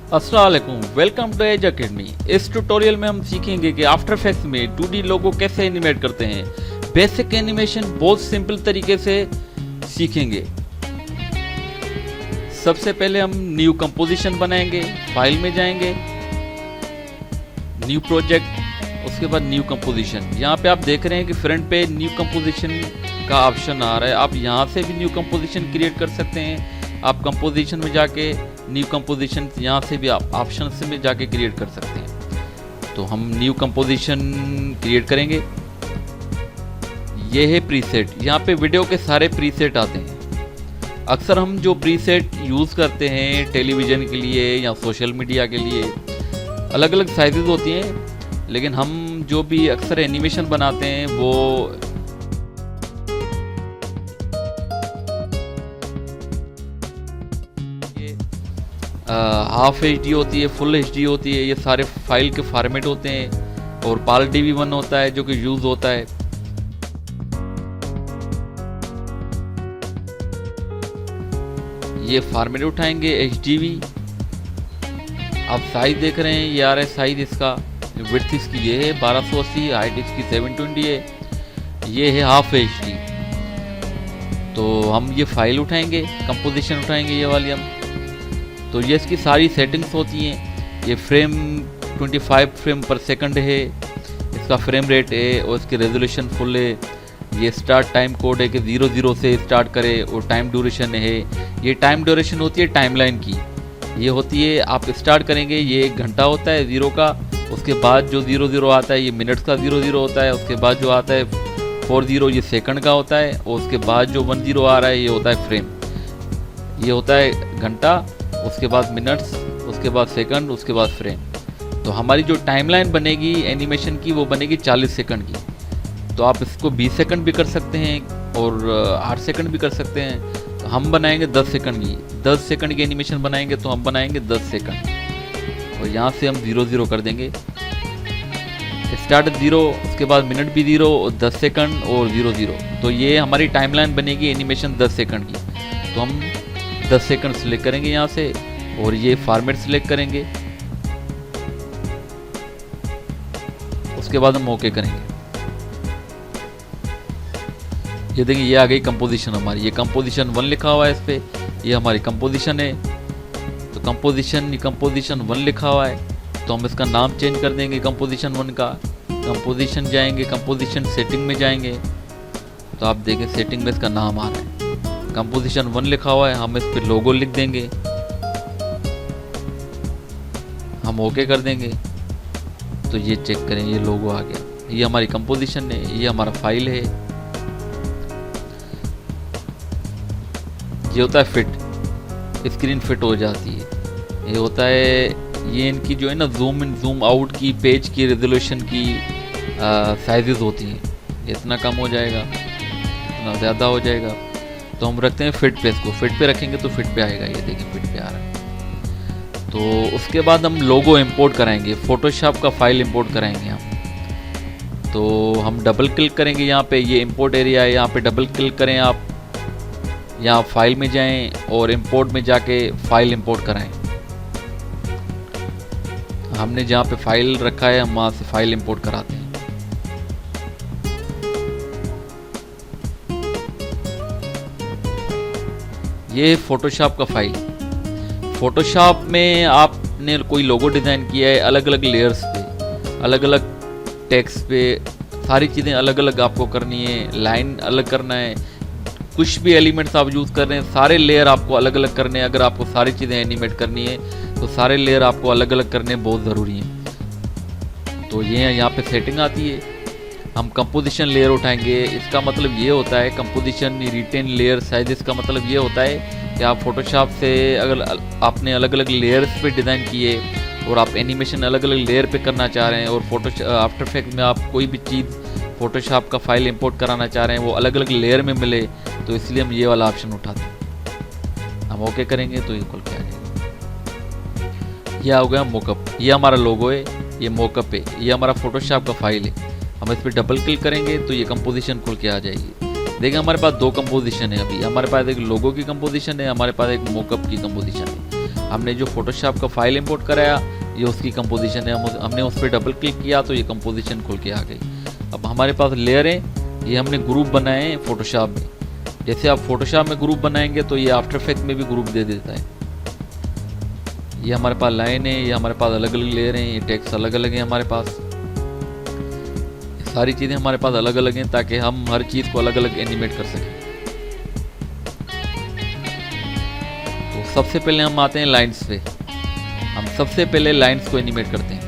अस्सलाम वालेकुम, welcome to as academy. इस ट्यूटोरियल में हम सीखेंगे कि आफ्टर इफेक्ट्स में 2D लोगो कैसे एनिमेट करते हैं। बेसिक एनिमेशन बहुत सिंपल तरीके से सीखेंगे। सबसे पहले हम न्यू कंपोजिशन बनाएंगे, फाइल में जाएंगे, न्यू प्रोजेक्ट, उसके बाद न्यू कंपोजिशन। यहाँ पे आप देख रहे हैं कि फ्रंट पे न्यू कंपोजिशन का ऑप्शन आ रहा है। आप यहाँ से भी न्यू कंपोजिशन क्रिएट कर सकते हैं। आप कंपोजिशन में जाके न्यू कंपोजिशन यहाँ से भी आप ऑप्शन से में जाके क्रिएट कर सकते हैं। तो हम न्यू कंपोजिशन क्रिएट करेंगे। ये है प्रीसेट। यहाँ पे वीडियो के सारे प्रीसेट आते हैं। अक्सर हम जो प्रीसेट यूज़ करते हैं टेलीविज़न के लिए या सोशल मीडिया के लिए, अलग अलग साइजेस होती हैं, लेकिन हम जो भी अक्सर एनिमेशन बनाते हैं वो हाफ HD होती है, फुल HD होती है। ये सारे फाइल के फॉर्मेट होते हैं। और पाल DV1 होता है जो कि यूज़ होता है। ये फॉर्मेट उठाएंगे HDV। आप साइज देख रहे हैं, ये आ रहा है साइज इसका। विड्थ इसकी ये है 1280, हाइट इसकी 720 है। ये है हाफ HD। तो हम ये फाइल उठाएंगे, कंपोजिशन उठाएंगे ये वाली हम। तो ये इसकी सारी सेटिंग्स होती हैं। ये फ्रेम 25 फ्रेम पर सेकंड है, इसका फ्रेम रेट है और इसकी रेजोल्यूशन फुल है। ये स्टार्ट टाइम कोड है कि 00 से स्टार्ट करे और टाइम ड्यूरेशन है। ये टाइम ड्यूरेशन होती है टाइमलाइन की। ये होती है आप स्टार्ट करेंगे, ये 1 घंटा होता है 0 का। उसके बाद जो 00 आता है ये मिनट्स का 00 होता है। उसके बाद जो आता है 40 ये सेकंड का होता है। और उसके बाद जो 10 आ रहा है ये होता है फ्रेम। ये होता है घंटा, उसके बाद मिनट्स, उसके बाद सेकंड, उसके बाद फ्रेम। तो हमारी जो टाइमलाइन बनेगी एनिमेशन की वो बनेगी 40 सेकंड की। तो आप इसको 20 सेकंड भी कर सकते हैं और 8 सेकंड भी कर सकते हैं। तो हम बनाएंगे 10 सेकंड की। 10 सेकंड की एनिमेशन बनाएंगे तो हम बनाएंगे 10 सेकंड। और यहाँ से हम 00 कर देंगे। स्टार्ट 0, उसके बाद मिनट भी 0 और 10 सेकंड और 00। तो ये हमारी टाइमलाइन बनेगी एनिमेशन 10 सेकंड की। तो हम 10 सेकंड सिलेक्ट करेंगे यहाँ से और ये फॉर्मेट सिलेक्ट करेंगे। उसके बाद हम ओके करेंगे। ये देखिए ये आ गई कंपोजिशन हमारी। ये कंपोजिशन 1 लिखा हुआ है इस पे। ये हमारी कंपोजिशन है। तो कंपोजिशन 1 लिखा हुआ है। तो हम इसका नाम चेंज कर देंगे कंपोजिशन 1 का। कंपोजिशन जाएंगे, कंपोजिशन सेटिंग में जाएंगे। तो आप देखें सेटिंग में इसका नाम आ रहा है, कंपोजिशन 1 लिखा हुआ है। हम इस पर लोगो लिख देंगे, हम ओके कर देंगे। तो ये चेक करें, ये लोगो आ गया। ये हमारी कंपोजिशन है, ये हमारा फाइल है। ये होता है फिट, स्क्रीन फिट हो जाती है। ये होता है, ये इनकी जो है ना जूम इन जूम आउट की, पेज की रेजोल्यूशन की साइजेस होती हैं। इतना कम हो जाएगा, इतना ज़्यादा हो जाएगा। तो हम रखते हैं फिट पे। इसको फिट पे रखेंगे तो फिट पे आएगा। ये देखिए फिट पे आ रहा है। तो उसके बाद हम लोगो इंपोर्ट कराएंगे, फोटोशॉप का फाइल इंपोर्ट कराएंगे हम। तो हम डबल क्लिक करेंगे यहाँ पे, ये इंपोर्ट एरिया है, यहाँ पे डबल क्लिक करें आप। यहाँ फाइल में जाएं और इंपोर्ट में जाके फाइल इंपोर्ट कराएं। हमने जहाँ पे फाइल रखा है हम वहाँ से फाइल इंपोर्ट कराते हैं। ये फोटोशॉप का फाइल। फोटोशॉप में आपने कोई लोगो डिज़ाइन किया है अलग अलग लेयर्स पे, अलग अलग टेक्स्ट पे, सारी चीज़ें अलग अलग आपको करनी है। लाइन अलग करना है, कुछ भी एलिमेंट्स आप यूज़ कर रहे हैं सारे लेयर आपको अलग अलग करने हैं। अगर आपको सारी चीज़ें एनिमेट करनी है तो सारे लेयर आपको अलग अलग करने बहुत ज़रूरी हैं। तो ये यहाँ पे सेटिंग आती है। हम कंपोजिशन लेयर उठाएंगे। इसका मतलब ये होता है कंपोजिशन रिटेन लेयर साइजेस का मतलब ये होता है कि आप फोटोशॉप से अगर आपने अलग अलग लेयर्स पे डिज़ाइन किए और आप एनिमेशन अलग अलग लेयर पे करना चाह रहे हैं और आफ्टर इफेक्ट में आप कोई भी चीज़ फोटोशॉप का फाइल इंपोर्ट कराना चाह रहे हैं वो अलग अलग लेयर में मिले, तो इसलिए हम ये वाला ऑप्शन उठाते हैं। हम ओके करेंगे तो ये खुल के आ जाएगा। यह हो गया मोकअप। ये हमारा लोगो है, ये मोकअप है, ये हमारा फोटोशॉप का फाइल है। हम इस पर डबल क्लिक करेंगे तो ये कंपोजिशन खुल के आ जाएगी। देखिए हमारे पास 2 कंपोजिशन है। अभी हमारे पास एक लोगो की कंपोजिशन है, हमारे पास एक मोकअप की कंपोजिशन है। हमने जो फोटोशॉप का फाइल इंपोर्ट कराया, ये उसकी कंपोजिशन है। हमने उस पर डबल क्लिक किया तो ये कंपोजिशन खुल के आ गई। अब हमारे पास लेयर है, ये हमने ग्रुप बनाए हैं फोटोशॉप में। जैसे आप फोटोशॉप में ग्रुप बनाएंगे तो ये आफ्टर इफेक्ट में भी ग्रुप दे देता है। ये हमारे पास लाइन है, ये हमारे पास अलग अलग लेयर हैं, ये टेक्स्ट अलग अलग हैं हमारे पास। सारी चीज़ें हमारे पास अलग अलग हैं ताकि हम हर चीज़ को अलग अलग एनिमेट कर सकें। तो सबसे पहले हम आते हैं लाइंस पे। हम सबसे पहले लाइंस को एनिमेट करते हैं।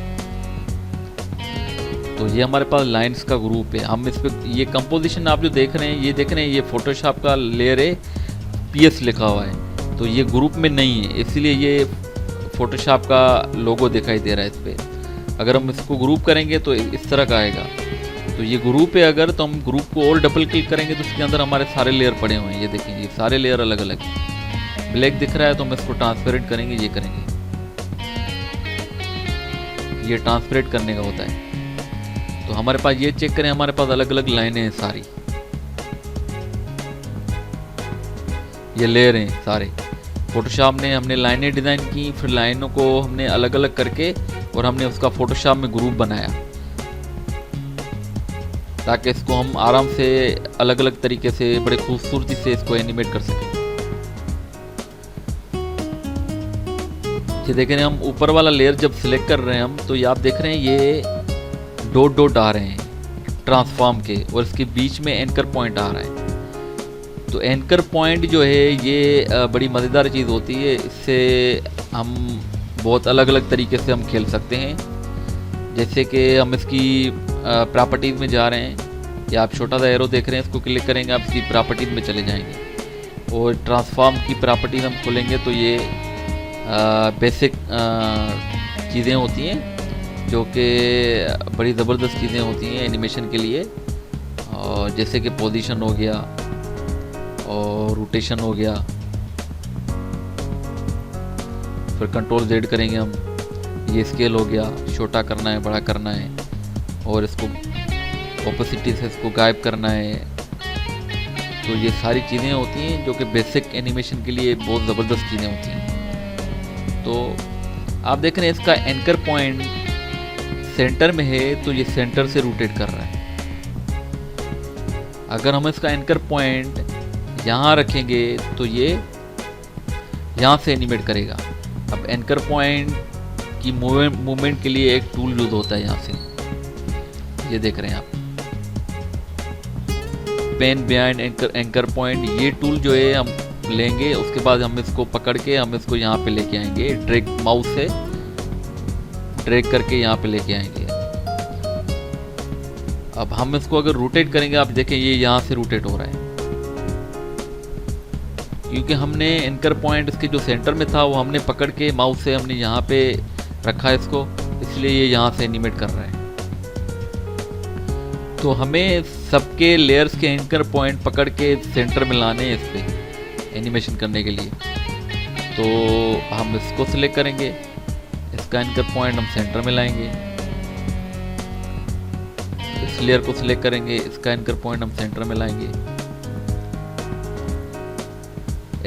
तो ये हमारे पास लाइंस का ग्रुप है। हम इस पे ये कंपोजिशन आप जो देख रहे हैं, ये देख रहे हैं, ये फोटोशॉप का लेयर है, PS लिखा हुआ है। तो ये ग्रुप में नहीं है, इसलिए ये फोटोशॉप का लोगो दिखाई दे रहा है इस पर। अगर हम इसको ग्रुप करेंगे तो इस तरह का आएगा। तो ये ग्रुप है, अगर तो हम ग्रुप को और डबल क्लिक करेंगे तो इसके अंदर हमारे सारे लेयर पड़े हुए हैं। ये देखेंगे, सारे लेयर अलग अलग हैं। ब्लैक दिख रहा है तो हम इसको ट्रांसपेरेंट करेंगे, ये करेंगे। ये ट्रांसपेरेंट करने का होता है। तो हमारे पास ये चेक करें, हमारे पास अलग अलग लाइनें हैं सारी, ये लेयर हैं सारे। फोटोशॉप ने हमने लाइनें डिज़ाइन की, फिर लाइनों को हमने अलग अलग करके और हमने उसका फोटोशॉप में ग्रुप बनाया ताकि इसको हम आराम से अलग अलग तरीके से बड़े खूबसूरती से इसको एनिमेट कर सकें। ये देख रहे हैं, हम ऊपर वाला लेयर जब सिलेक्ट कर रहे हैं हम, तो ये आप देख रहे हैं ये डॉट डॉट आ रहे हैं ट्रांसफॉर्म के, और इसके बीच में एंकर पॉइंट आ रहा है। तो एंकर पॉइंट जो है ये बड़ी मज़ेदार चीज़ होती है। इससे हम बहुत अलग अलग तरीके से हम खेल सकते हैं। जैसे कि हम इसकी प्रॉपर्टीज़ में जा रहे हैं, या आप छोटा सा एरो देख रहे हैं, इसको क्लिक करेंगे आप इसकी प्रॉपर्टीज़ में चले जाएंगे और ट्रांसफॉर्म की प्रॉपर्टीज़ हम खोलेंगे तो ये बेसिक चीज़ें होती हैं जो कि बड़ी ज़बरदस्त चीज़ें होती हैं एनिमेशन के लिए। और जैसे कि पोजीशन हो गया और रोटेशन हो गया, फिर कंट्रोल Z करेंगे हम, ये स्केल हो गया, छोटा करना है, बड़ा करना है, और इसको ओपेसिटी से इसको गायब करना है। तो ये सारी चीज़ें होती हैं जो कि बेसिक एनिमेशन के लिए बहुत ज़बरदस्त चीज़ें होती हैं। तो आप देख रहे हैं इसका एंकर पॉइंट सेंटर में है, तो ये सेंटर से रोटेट कर रहा है। अगर हम इसका एंकर पॉइंट यहाँ रखेंगे तो ये यहाँ से एनिमेट करेगा। अब एंकर पॉइंट की मूवमेंट के लिए एक टूल यूज होता है यहाँ से, ये देख रहे हैं आप, पेन बिहाइंड एंकर पॉइंट। ये टूल जो है हम लेंगे, उसके बाद हम इसको पकड़ के हम इसको यहाँ पे लेके आएंगे, ड्रैग माउस से ड्रैग करके यहाँ पे लेके आएंगे। अब हम इसको अगर रोटेट करेंगे, आप देखें ये यहाँ से रोटेट हो रहा है, क्योंकि हमने एंकर पॉइंट इसके जो सेंटर में था वो हमने पकड़ के माउस से हमने यहाँ पे रखा इसको, इसलिए ये यहाँ से एनिमेट कर रहा है। तो हमें सबके लेयर्स के एंकर पॉइंट पकड़ के सेंटर में लाने हैं इस पर एनिमेशन करने के लिए। तो हम इसको सिलेक्ट करेंगे, इसका एंकर पॉइंट हम सेंटर में लाएंगे, इस लेयर को सिलेक्ट करेंगे, इसका एंकर पॉइंट हम सेंटर में लाएंगे।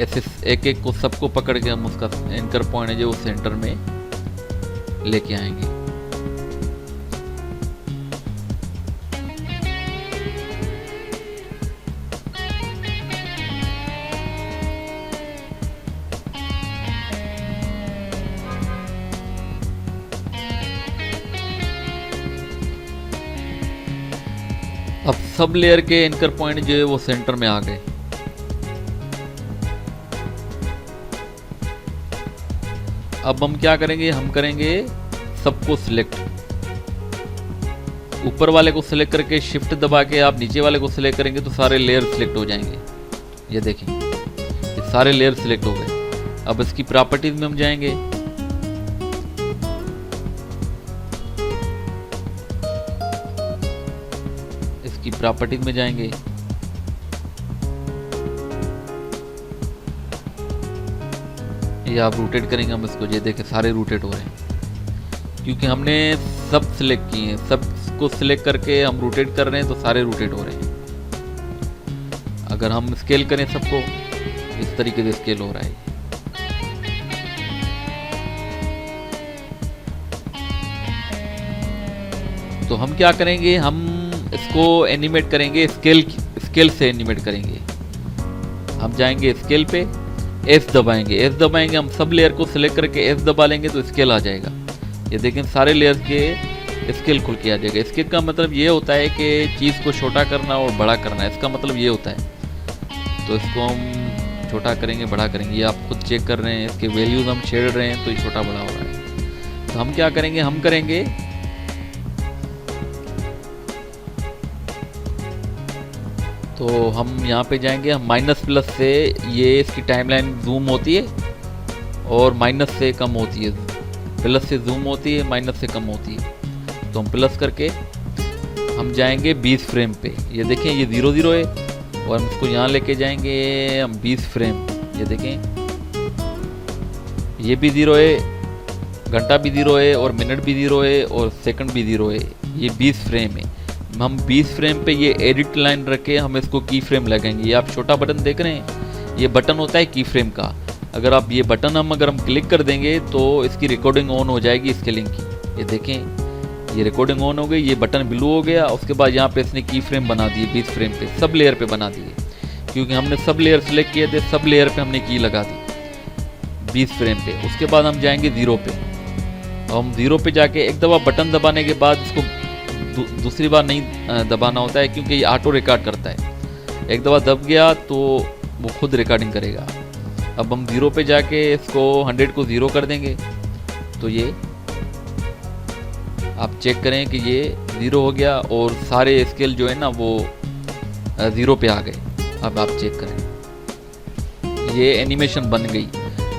ऐसे एक एक को सबको पकड़ के हम उसका एंकर पॉइंट है जो वो सेंटर में लेके आएंगे। अब सब लेयर के एंकर पॉइंट जो है वो सेंटर में आ गए। अब हम क्या करेंगे, हम करेंगे सबको सिलेक्ट, ऊपर वाले को सिलेक्ट करके शिफ्ट दबा के आप नीचे वाले को सिलेक्ट करेंगे तो सारे लेयर सिलेक्ट हो जाएंगे। ये देखें, ये सारे लेयर सिलेक्ट हो गए। अब इसकी प्रॉपर्टीज में हम जाएंगे, इसकी प्रॉपर्टीज में जाएंगे, ये आप रोटेट करेंगे हम इसको, ये देखें सारे रोटेट हो रहे हैं क्योंकि हमने सब सिलेक्ट किए हैं। सबको सिलेक्ट करके हम रोटेट कर रहे हैं तो सारे रोटेट हो रहे हैं। अगर हम स्केल करें सबको, इस तरीके से स्केल हो रहा है। तो हम क्या करेंगे, हम इसको एनिमेट करेंगे स्केल से एनिमेट करेंगे। हम जाएंगे स्केल पे, एस दबाएंगे, हम सब लेयर को सिलेक्ट करके एस दबा लेंगे तो स्केल आ जाएगा। ये देखें सारे लेयर्स के स्केल खुल के आ जाएगा। स्केल का मतलब ये होता है कि चीज़ को छोटा करना और बड़ा करना, इसका मतलब ये होता है। तो इसको हम छोटा करेंगे, बड़ा करेंगे, ये आप खुद चेक कर रहे हैं, इसके वैल्यूज़ हम छेड़ रहे हैं तो ये छोटा बड़ा हो रहा है। तो हम क्या करेंगे, हम करेंगे तो हम यहाँ पे जाएंगे, हम माइनस प्लस से ये इसकी टाइमलाइन जूम होती है और माइनस से कम होती है, प्लस से जूम होती है, माइनस से कम होती है। तो हम प्लस करके हम जाएंगे 20 फ्रेम पे। ये देखें ये 00 है और हम इसको यहाँ लेके जाएंगे हम 20 फ्रेम। ये देखें ये भी 0 है, घंटा भी 0 है और मिनट भी 0 है और सेकंड भी 0 है। ये 20 फ्रेम है। हम 20 फ्रेम पे ये एडिट लाइन रख के हम इसको की फ्रेम लगाएंगे। ये आप छोटा बटन देख रहे हैं, ये बटन होता है की फ्रेम का। अगर आप ये बटन अगर हम क्लिक कर देंगे तो इसकी रिकॉर्डिंग ऑन हो जाएगी स्केलिंग की। ये देखें ये रिकॉर्डिंग ऑन हो गई, ये बटन ब्लू हो गया। उसके बाद यहाँ पे इसने की फ्रेम बना दिए 20 फ्रेम पे, सब लेयर पे बना दिए, क्योंकि हमने सब लेयर सेलेक्ट किए थे, सब लेयर पे हमने की लगा दी 20 फ्रेम पे। उसके बाद हम जाएंगे 0 पे। हम 0 पे जाके एक दफ़ा बटन दबाने के बाद इसको दूसरी बार नहीं दबाना होता है, क्योंकि ये ऑटो रिकॉर्ड करता है। एक दफ़ा दब गया तो वो खुद रिकॉर्डिंग करेगा। अब हम 0 पे जाके इसको 100 को 0 कर देंगे तो ये आप चेक करें कि ये 0 हो गया और सारे स्केल जो है ना वो 0 पे आ गए। अब आप चेक करें ये एनिमेशन बन गई।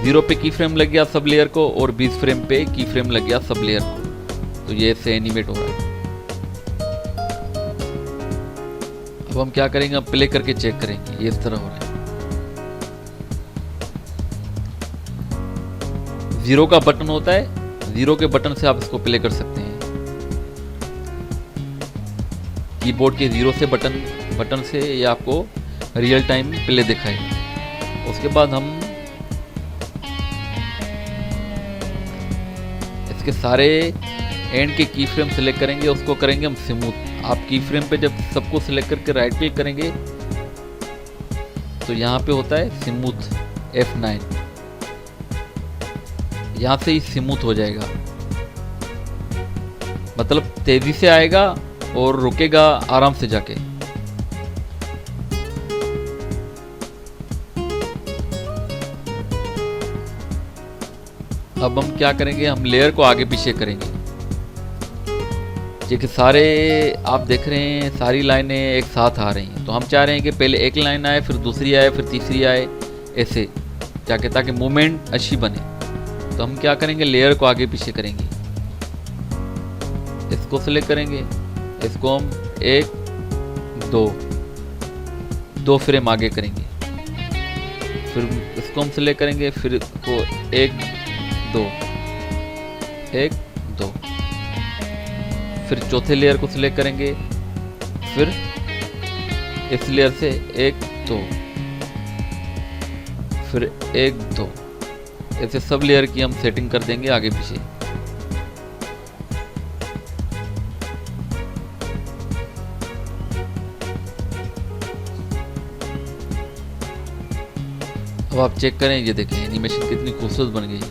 0 पे की फ्रेम लग गया सब लेयर को और 20 फ्रेम पे की फ्रेम लग गया सब लेयर को। तो ये इससे एनिमेट हो रहा है। अब हम क्या करेंगे, हम प्ले करके चेक करेंगे, ये इस तरह हो रहा है। 0 का बटन होता है, 0 के बटन से आप इसको प्ले कर सकते हैं। कीबोर्ड के 0 से बटन से ये आपको रियल टाइम प्ले दिखाएगा। उसके बाद हम इसके सारे एंड के की फ्रेम सिलेक्ट करेंगे, उसको करेंगे हम स्मूथ। आप की फ्रेम पे जब सबको सिलेक्ट करके राइट क्लिक करेंगे तो यहाँ पे होता है स्मूथ F9, यहाँ से ही स्मूथ हो जाएगा, मतलब तेजी से आएगा और रुकेगा आराम से जाके। अब हम क्या करेंगे, हम लेयर को आगे पीछे करेंगे। देखिए सारे आप देख रहे हैं सारी लाइनें एक साथ आ रही हैं, तो हम चाह रहे हैं कि पहले एक लाइन आए, फिर दूसरी आए, फिर तीसरी आए, ऐसे जाके ताकि मूवमेंट अच्छी बने। तो हम क्या करेंगे, लेयर को आगे पीछे करेंगे। इसको सिलेक्ट करेंगे, इसको हम 1 2 फ्रेम आगे करेंगे, फिर इसको हम सिलेक्ट करेंगे, फिर इसको 1 2 1 2, फिर चौथे लेयर को सिलेक्ट करेंगे, फिर इस लेयर से 1 2, फिर 1 2, ऐसे सब लेयर की हम सेटिंग कर देंगे आगे पीछे। अब आप चेक करें, ये देखें एनिमेशन कितनी खूबसूरत बन गई।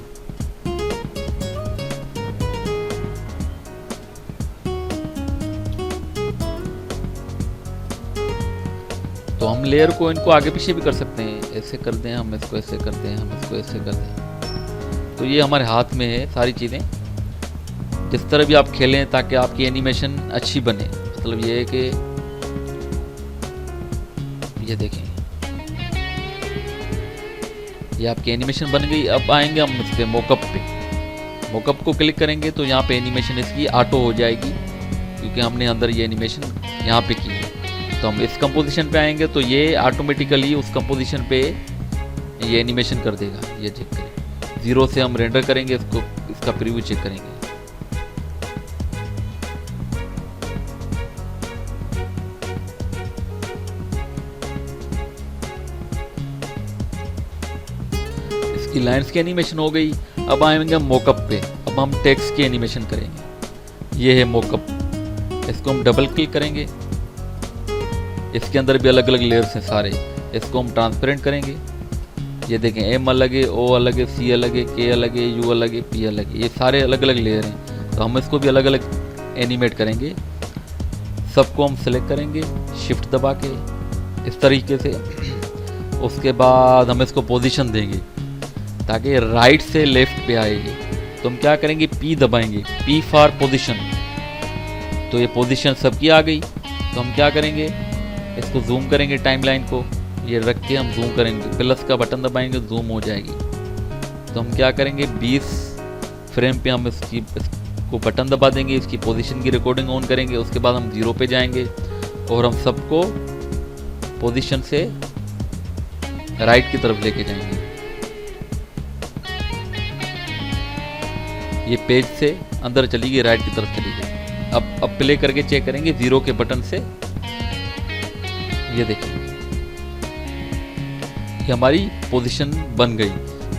तो हम लेयर को इनको आगे पीछे भी कर सकते हैं, ऐसे कर दें, हम इसको ऐसे कर दें, हम इसको ऐसे कर दें। तो ये हमारे हाथ में है सारी चीज़ें, जिस तरह भी आप खेलें ताकि आपकी एनिमेशन अच्छी बने। मतलब ये है कि ये देखें ये आपकी एनिमेशन बन गई। अब आएंगे हम इस पे मोकअप पे, मोकअप को क्लिक करेंगे तो यहाँ पे एनिमेशन इसकी ऑटो हो जाएगी, क्योंकि हमने अंदर ये एनिमेशन यहाँ पे की है। तो हम इस कंपोजिशन पे आएंगे तो ये ऑटोमेटिकली उस कंपोजिशन पे ये एनिमेशन कर देगा। ये चेक करें, 0 से हम रेंडर करेंगे इसको, इसका प्रीव्यू चेक करेंगे। इसकी लाइंस की एनिमेशन हो गई। अब आएंगे हम मोकअप पे, अब हम टेक्स्ट की एनिमेशन करेंगे। ये है मोकअप, इसको हम डबल क्लिक करेंगे, इसके अंदर भी अलग अलग लेयर्स हैं सारे। इसको हम ट्रांसपेरेंट करेंगे, ये देखें एम अलग है, ओ अलग है, सी अलग है, के अलग है, यू अलग है, पी अलग है, ये सारे अलग अलग लेयर हैं। तो हम इसको भी अलग अलग एनिमेट करेंगे। सबको हम सेलेक्ट करेंगे शिफ्ट दबा के इस तरीके से। उसके बाद हम इसको पोजीशन देंगे ताकि राइट से लेफ्ट पे आएगी। तो हम क्या करेंगे, पी दबाएंगे, पी फॉर पोजीशन। तो ये पोजीशन सबकी आ गई। तो हम क्या करेंगे, इसको जूम करेंगे, टाइमलाइन को ये रख के हम जूम करेंगे, प्लस का बटन दबाएंगे, जूम हो जाएगी। तो हम क्या करेंगे, 20 फ्रेम पे हम इसको बटन दबा देंगे, इसकी पोजीशन की रिकॉर्डिंग ऑन करेंगे। उसके बाद हम 0 पे जाएंगे और हम सबको पोजीशन से राइट की तरफ लेके जाएंगे। ये पेज से अंदर चली गई, राइट की तरफ चली गई। अब प्ले करके चेक करेंगे 0 के बटन से। ये देखिए ये हमारी पोजीशन बन गई,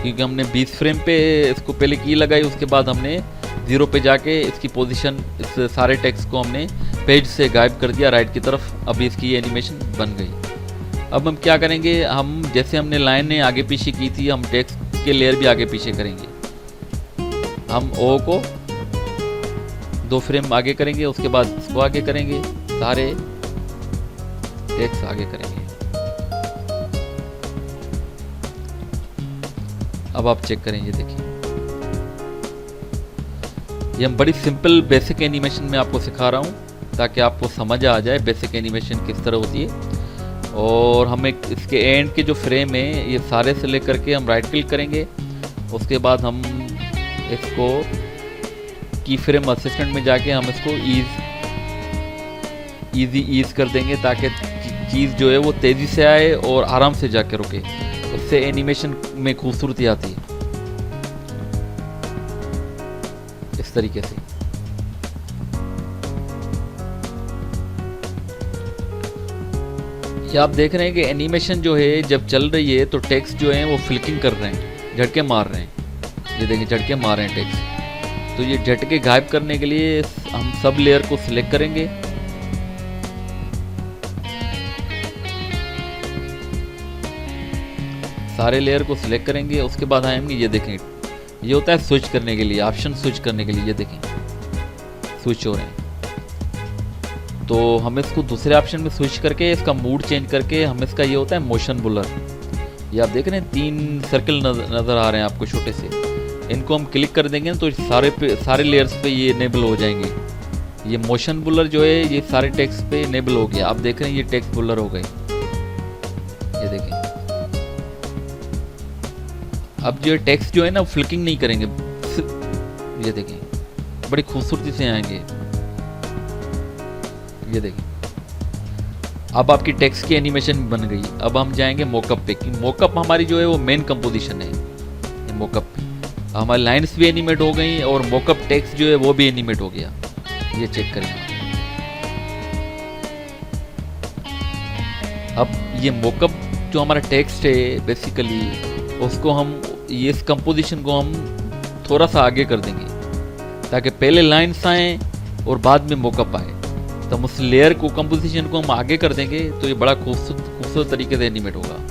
क्योंकि हमने 20 फ्रेम पे इसको पहले की लगाई, उसके बाद हमने 0 पे जाके इसकी पोजीशन, इस सारे टेक्स्ट को हमने पेज से गायब कर दिया राइट की तरफ। अभी इसकी एनिमेशन बन गई। अब हम क्या करेंगे, हम जैसे हमने लाइनें आगे पीछे की थी, हम टेक्स्ट के लेयर भी आगे पीछे करेंगे। हम ओ को 2 फ्रेम आगे करेंगे, उसके बाद इसको आगे करेंगे, सारे टेक्स्ट आगे करेंगे। अब आप चेक करें, ये देखिए ये हम बड़ी सिंपल बेसिक एनिमेशन में आपको सिखा रहा हूँ ताकि आपको समझ आ जाए बेसिक एनिमेशन किस तरह होती है। और हम एक इसके एंड के जो फ्रेम है ये सारे से लेकर के हम राइट क्लिक करेंगे। उसके बाद हम इसको की फ्रेम असिस्टेंट में जाके हम इसको ईज कर देंगे ताकि चीज़ जो है वो तेज़ी से आए और आराम से जाके रुके। इससे एनिमेशन में खूबसूरती आती है इस तरीके से। ये आप देख रहे हैं कि एनिमेशन जो है जब चल रही है तो टेक्स्ट जो है वो फ्लिकिंग कर रहे हैं, झटके मार रहे हैं। ये देखिए झटके मार रहे हैं टेक्स्ट। तो ये झटके गायब करने के लिए हम सब लेयर को सिलेक्ट करेंगे। सारे लेयर को सिलेक्ट करेंगे, उसके बाद आएंगे, ये देखें ये होता है स्विच करने के लिए, ऑप्शन स्विच करने के लिए। ये देखें स्विच हो रहे हैं। तो हम इसको दूसरे ऑप्शन में स्विच करके इसका मूड चेंज करके हम इसका, ये होता है मोशन बुलर। ये आप देख रहे हैं 3 सर्कल नज़र आ रहे हैं आपको छोटे से। इनको हम क्लिक कर देंगे तो सारे लेयर्स पे ये इनेबल हो जाएंगे। ये मोशन बुलर जो है ये सारे टेक्स्ट पे इनेबल हो गया। आप देख रहे हैं ये टेक्स्ट बुलर हो गए। ये देखें अब जो टेक्स्ट जो है ना फ्लिकिंग नहीं करेंगे। ये देखें बड़ी खूबसूरती से आएंगे। ये देखें अब आपकी टेक्स्ट की एनिमेशन बन गई। अब हम जाएंगे मोकअप पे, कि मोकअप हमारी जो है वो मेन कंपोजिशन है। ये मोकअप पे हमारी लाइन्स भी एनिमेट हो गई और मोकअप टेक्स्ट जो है वो भी एनिमेट हो गया। ये चेक करें। अब ये मोकअप जो हमारा टेक्स्ट है बेसिकली उसको हम, ये इस कंपोजिशन को हम थोड़ा सा आगे कर देंगे ताकि पहले लाइन्स आए और बाद में मोकअप आए। तो हम उस लेयर को, कंपोजिशन को हम आगे कर देंगे तो ये बड़ा खूबसूरत तरीके से एनिमेट होगा।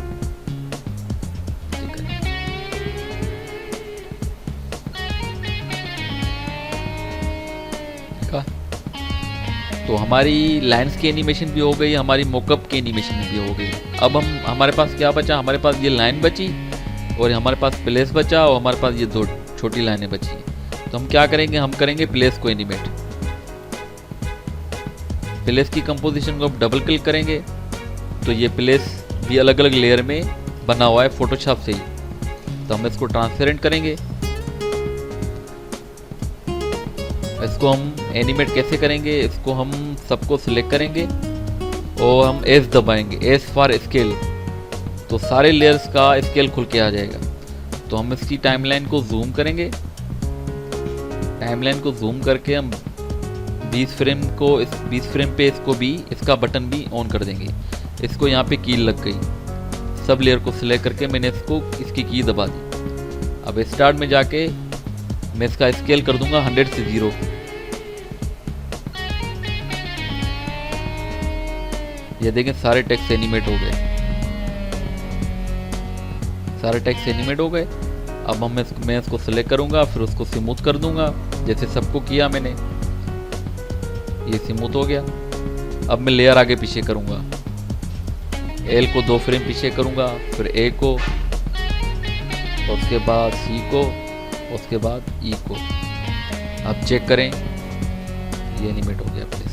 तो हमारी लाइन्स की एनिमेशन भी हो गई, हमारी मोकअप की एनिमेशन भी हो गई। अब हम, हमारे पास क्या बचा, हमारे पास ये लाइन बची और हमारे पास प्लेस बचा और हमारे पास ये 2 छोटी लाइनें बची। तो हम क्या करेंगे, हम करेंगे प्लेस को एनिमेट। प्लेस की कंपोजिशन को आप डबल क्लिक करेंगे तो ये प्लेस भी अलग अलग लेयर में बना हुआ है फोटोशॉप से ही। तो हम इसको ट्रांसपेरेंट करेंगे। इसको हम एनिमेट कैसे करेंगे, इसको हम सबको सिलेक्ट करेंगे और हम एस दबाएंगे, एस फॉर स्केल। तो सारे लेयर्स का स्केल खुल के आ जाएगा। तो हम इसकी टाइमलाइन को जूम करेंगे। टाइमलाइन को जूम करके हम 20 फ्रेम को, इस 20 फ्रेम पे इसको भी, इसका बटन भी ऑन कर देंगे। इसको यहाँ पे की लग गई। सब लेयर को सिलेक्ट करके मैंने इसको, इसकी की दबा दी। अब स्टार्ट में जाके मैं इसका स्केल कर दूंगा 100 से 0। ये देखें सारे टेक्स्ट एनिमेट हो गए, सारे टेक्स्ट एनिमेट हो गए। अब मैं इसको सिलेक्ट करूंगा, फिर उसको स्मूथ कर दूंगा जैसे सबको किया मैंने, ये स्मूथ हो गया। अब मैं लेयर आगे पीछे करूंगा, एल को 2 फ्रेम पीछे करूंगा, फिर ए को, उसके बाद सी को, उसके बाद ई को। अब चेक करें, ये एनिमेट हो गया प्लीज।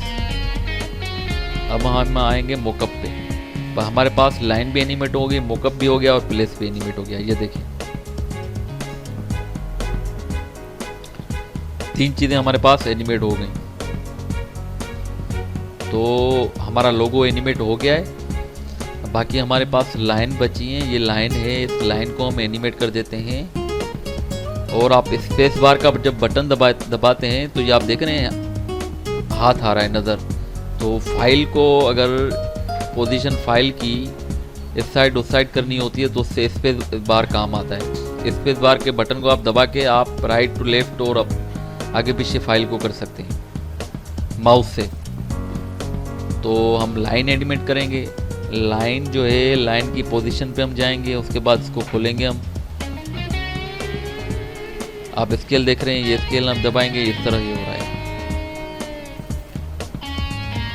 अब हम आएंगे मोकअप पे, हमारे पास लाइन भी एनिमेट हो गई, मोकअप भी हो गया और प्लेस भी एनिमेट हो गया। ये देखें 3 चीजें हमारे पास एनिमेट हो गई। तो हमारा लोगो एनिमेट हो गया है, बाकी हमारे पास लाइन बची है। ये लाइन है, इस लाइन को हम एनिमेट कर देते हैं। और आप स्पेस बार का जब बटन दबाते हैं तो ये आप देख रहे हैं हाथ आ रहा है नज़र। तो फाइल को अगर पोजीशन फाइल की इस साइड उस साइड करनी होती है तो उससे स्पेस बार काम आता है। स्पेस बार के बटन को आप दबा के आप राइट टू लेफ्ट और आगे पीछे फाइल को कर सकते हैं माउस से। तो हम लाइन एनिमेट करेंगे। लाइन जो है, लाइन की पोजीशन पे हम जाएंगे, उसके बाद इसको खोलेंगे हम। आप स्केल देख रहे हैं, ये स्केल हम दबाएंगे, इस तरह ये हो रहा है।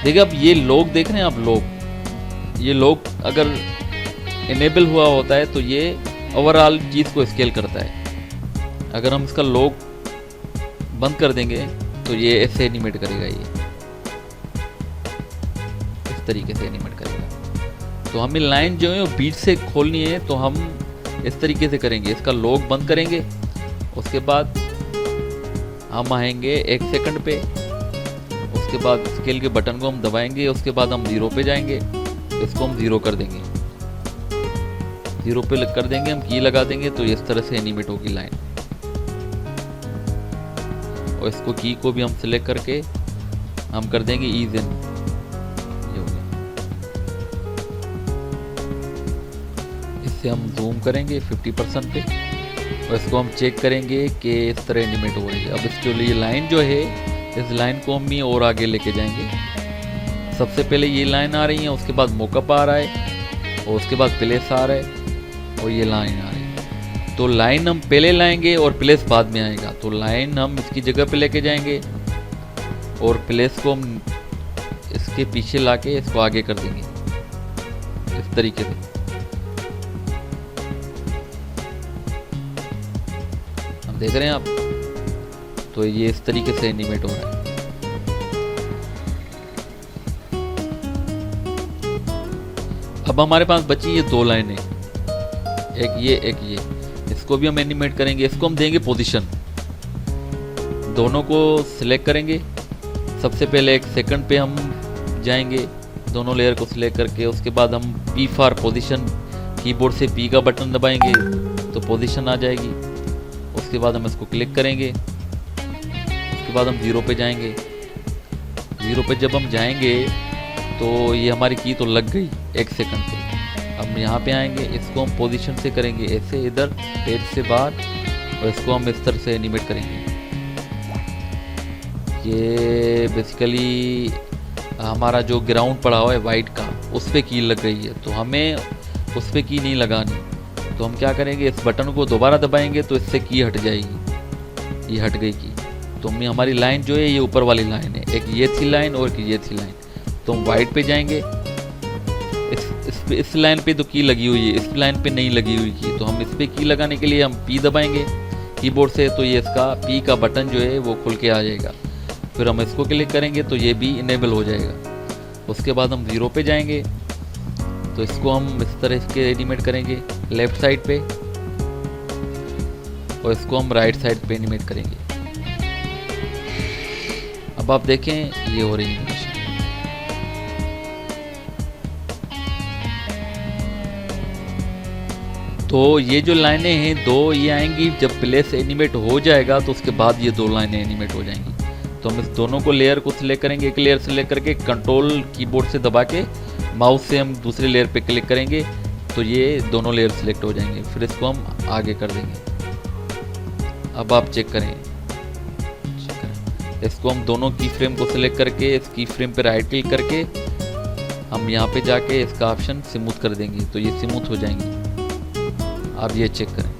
देखिए अब ये लोग देख रहे हैं आप, लोग, ये लोग अगर इनेबल हुआ होता है तो ये ओवरऑल चीज़ को स्केल करता है। अगर हम इसका लोग बंद कर देंगे तो ये ऐसे एनिमेट करेगा, ये इस तरीके से एनिमेट करेगा। तो हमें लाइन जो है वो बीच से खोलनी है, तो हम इस तरीके से करेंगे। इसका लोग बंद करेंगे, उसके बाद हम आएंगे 1 सेकंड पे, उसके बाद स्केल के बटन को हम दबाएंगे, उसके बाद हम 0 पे जाएंगे, इसको हम 0 कर देंगे। 0 पे कर देंगे, हम की लगा देंगे, तो इस तरह से एनिमेट होगी लाइन। और इसको की को भी हम सिलेक्ट करके हम कर देंगे ईज इन, ये हो गया। इससे हम जूम करेंगे 50% पे और इसको हम चेक करेंगे कि इस तरह एनिमेट हो रही है। अब इसके लिए लाइन जो है, इस लाइन को हम ही और आगे लेके जाएंगे। सबसे पहले ये लाइन आ रही है, उसके बाद मोकअप आ रहा है, और उसके बाद प्लेस आ रहा है, और ये लाइन आ रही है। तो लाइन हम पहले लाएंगे और प्लेस बाद में आएगा। तो लाइन हम इसकी जगह पे लेके जाएंगे और प्लेस को हम इसके पीछे लाके इसको आगे कर देंगे इस तरीके से। हम देख रहे हैं आप, तो ये इस तरीके से एनिमेट हो रहा है। अब हमारे पास बची ये 2 लाइनें, एक ये एक ये। इसको भी हम एनिमेट करेंगे। इसको हम देंगे पोजीशन, दोनों को सिलेक्ट करेंगे। सबसे पहले 1 सेकंड पे हम जाएंगे, दोनों लेयर को सिलेक्ट करके। उसके बाद हम P फॉर पोजीशन, कीबोर्ड से P का बटन दबाएंगे तो पोजीशन आ जाएगी। उसके बाद हम इसको क्लिक करेंगे, उसके बाद हम 0 पे जाएंगे। 0 पे जब हम जाएंगे तो ये हमारी की तो लग गई 1 सेकंड पे। अब यहाँ पे आएंगे, इसको हम पोजीशन से करेंगे ऐसे, इधर पेज से बाहर, और इसको हम इस तरह से एनिमेट करेंगे। ये बेसिकली हमारा जो ग्राउंड पड़ा हुआ है वाइट का, उस पर की लग गई है, तो हमें उस पर की नहीं लगानी। तो हम क्या करेंगे, इस बटन को दोबारा दबाएंगे तो इससे की हट जाएगी, ये हट गई की। तो हमारी लाइन जो है ये ऊपर वाली लाइन है, एक ये थी लाइन और एक ये थी लाइन। तो हम वाइट पे जाएंगे, इस लाइन पे तो की लगी हुई है, इस लाइन पे नहीं लगी हुई की। तो हम इस पे की लगाने के लिए हम P दबाएंगे कीबोर्ड से, तो ये इसका P का बटन जो है वो खुल के आ जाएगा। फिर हम इसको क्लिक करेंगे तो ये भी इनेबल हो जाएगा। उसके बाद हम 0 पे जाएंगे, तो इसको हम इस तरह के एनिमेट करेंगे लेफ्ट साइड पे, और इसको हम राइट साइड पे एनिमेट करेंगे। अब आप देखें ये हो रही है। तो ये जो लाइनें हैं 2 ये आएंगी जब प्लेस एनिमेट हो जाएगा, तो उसके बाद ये 2 लाइनें एनिमेट हो जाएंगी। तो हम इस दोनों को लेयर को सिलेक्ट करेंगे, एक लेयर सिलेक्ट करके कंट्रोल कीबोर्ड से दबा के माउस से हम दूसरे लेयर पे क्लिक करेंगे, तो ये दोनों लेयर सिलेक्ट हो जाएंगे। फिर इसको हम आगे कर देंगे। अब आप चेक करें, इसको हम दोनों की फ्रेम को सिलेक्ट करके इस की फ्रेम पे राइट क्लिक करके हम यहाँ पे जाके इसका ऑप्शन स्मूथ कर देंगे तो ये स्मूथ हो जाएंगे। आप ये चेक करें,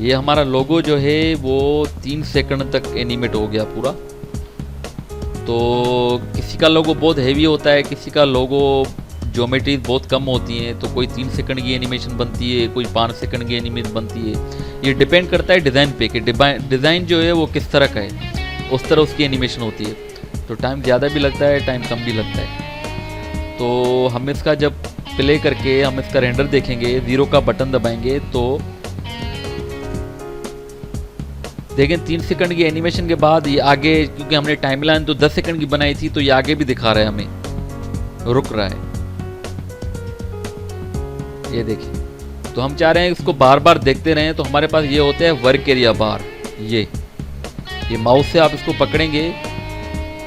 ये हमारा लोगो जो है वो 3 सेकंड तक एनिमेट हो गया पूरा। तो किसी का लोगो बहुत हैवी होता है, किसी का लोगो ज्योमेट्री बहुत कम होती हैं, तो कोई 3 सेकंड की एनिमेशन बनती है, कोई 5 सेकंड की एनिमेशन बनती है। ये डिपेंड करता है डिज़ाइन पे कि डिज़ाइन जो है वो किस तरह का है, उस तरह उसकी एनिमेशन होती है। तो टाइम ज़्यादा भी लगता है, टाइम कम भी लगता है। तो हम इसका जब प्ले करके हम इसका रेंडर देखेंगे, 0 का बटन दबाएंगे तो देखें 3 सेकंड की एनिमेशन के बाद ये आगे, क्योंकि हमने टाइमलाइन तो 10 सेकंड की बनाई थी तो ये आगे भी दिखा रहा है, हमें रुक रहा है। ये देखिए, तो हम चाह रहे हैं इसको बार बार देखते रहें, तो हमारे पास ये होता है वर्क एरिया बार। ये माउस से आप इसको पकड़ेंगे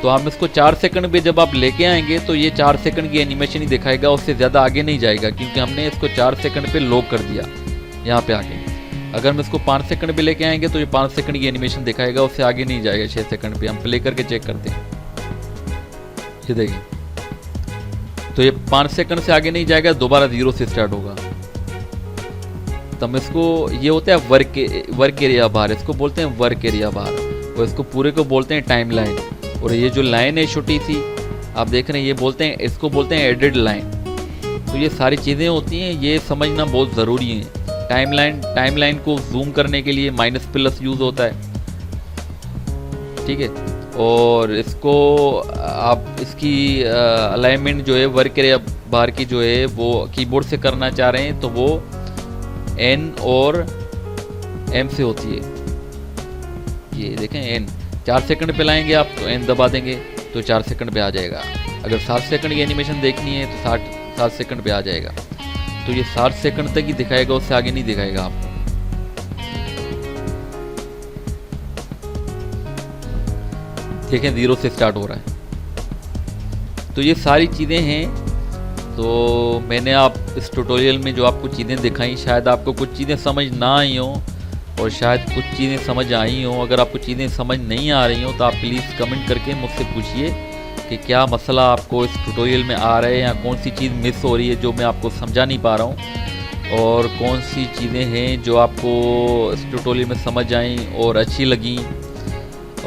तो आप इसको 4 सेकंड पे जब आप लेके आएंगे तो ये 4 सेकंड की एनिमेशन ही दिखाएगा, उससे ज़्यादा आगे नहीं जाएगा, क्योंकि हमने इसको 4 सेकंड पे लॉक कर दिया यहाँ पे आके। अगर हम इसको 5 सेकंड पे लेके आएंगे तो ये 5 सेकंड की एनिमेशन दिखाएगा, उससे आगे नहीं जाएगा 6 सेकंड पे। हम प्ले करके चेक करते हैं, ये देखिए, तो ये 5 सेकंड से आगे नहीं जाएगा, दोबारा 0 से स्टार्ट होगा। तब इसको, ये होता है वर्क एरिया बार, इसको बोलते हैं वर्क एरिया बार, और इसको पूरे को बोलते हैं टाइम लाइन। और ये जो लाइन है छोटी सी आप देख रहे हैं, ये बोलते हैं, इसको बोलते हैं एडेड लाइन। तो ये सारी चीज़ें होती हैं, ये समझना बहुत ज़रूरी है। टाइमलाइन को जूम करने के लिए -+ यूज़ होता है, ठीक है। और इसको आप इसकी अलाइनमेंट जो है वर्क एरिया बार की जो है वो कीबोर्ड से करना चाह रहे हैं तो वो N और M से होती है। ये देखें N, 4 सेकंड पे लाएंगे आप तो N दबा देंगे तो 4 सेकंड पे आ जाएगा। अगर 7 सेकंड की एनिमेशन देखनी है तो 7 सेकंड पे आ जाएगा। तो ये 7 सेकंड तक ही दिखाएगा, उससे आगे नहीं दिखाएगा आपको। देखें 0 से स्टार्ट हो रहा है। तो ये सारी चीज़ें हैं। तो मैंने आप इस ट्यूटोरियल में जो आपको चीज़ें दिखाई, शायद आपको कुछ चीज़ें समझ ना आई हो और शायद कुछ चीज़ें समझ आई हो। अगर आपको चीज़ें समझ नहीं आ रही हो तो आप प्लीज़ कमेंट करके मुझसे पूछिए कि क्या मसला आपको इस ट्यूटोरियल में आ रहा है, या कौन सी चीज़ मिस हो रही है जो मैं आपको समझा नहीं पा रहा हूँ, और कौन सी चीज़ें हैं जो आपको इस ट्यूटोरियल में समझ आई और अच्छी लगी,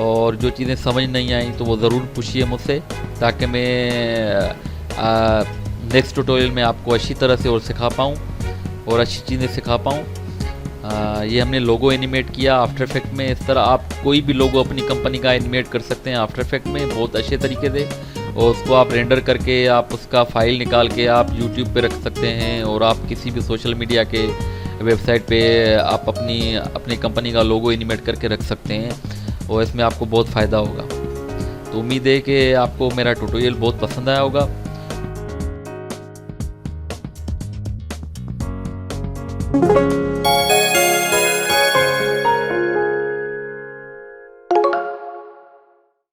और जो चीज़ें समझ नहीं आई तो वो ज़रूर पूछिए मुझसे, ताकि मैं नेक्स्ट ट्यूटोरियल में आपको अच्छी तरह से और सिखा पाऊँ और अच्छी चीज़ें सिखा पाऊँ। ये हमने लोगो एनिमेट किया आफ्टर इफेक्ट में। इस तरह आप कोई भी लोगो अपनी कंपनी का एनिमेट कर सकते हैं आफ्टर इफेक्ट में बहुत अच्छे तरीके से, और उसको आप रेंडर करके आप उसका फाइल निकाल के आप यूट्यूब पे रख सकते हैं, और आप किसी भी सोशल मीडिया के वेबसाइट पे आप अपनी कंपनी का लोगो एनिमेट करके रख सकते हैं, और इसमें आपको बहुत फ़ायदा होगा। तो उम्मीद है कि आपको मेरा ट्यूटोरियल बहुत पसंद आया होगा।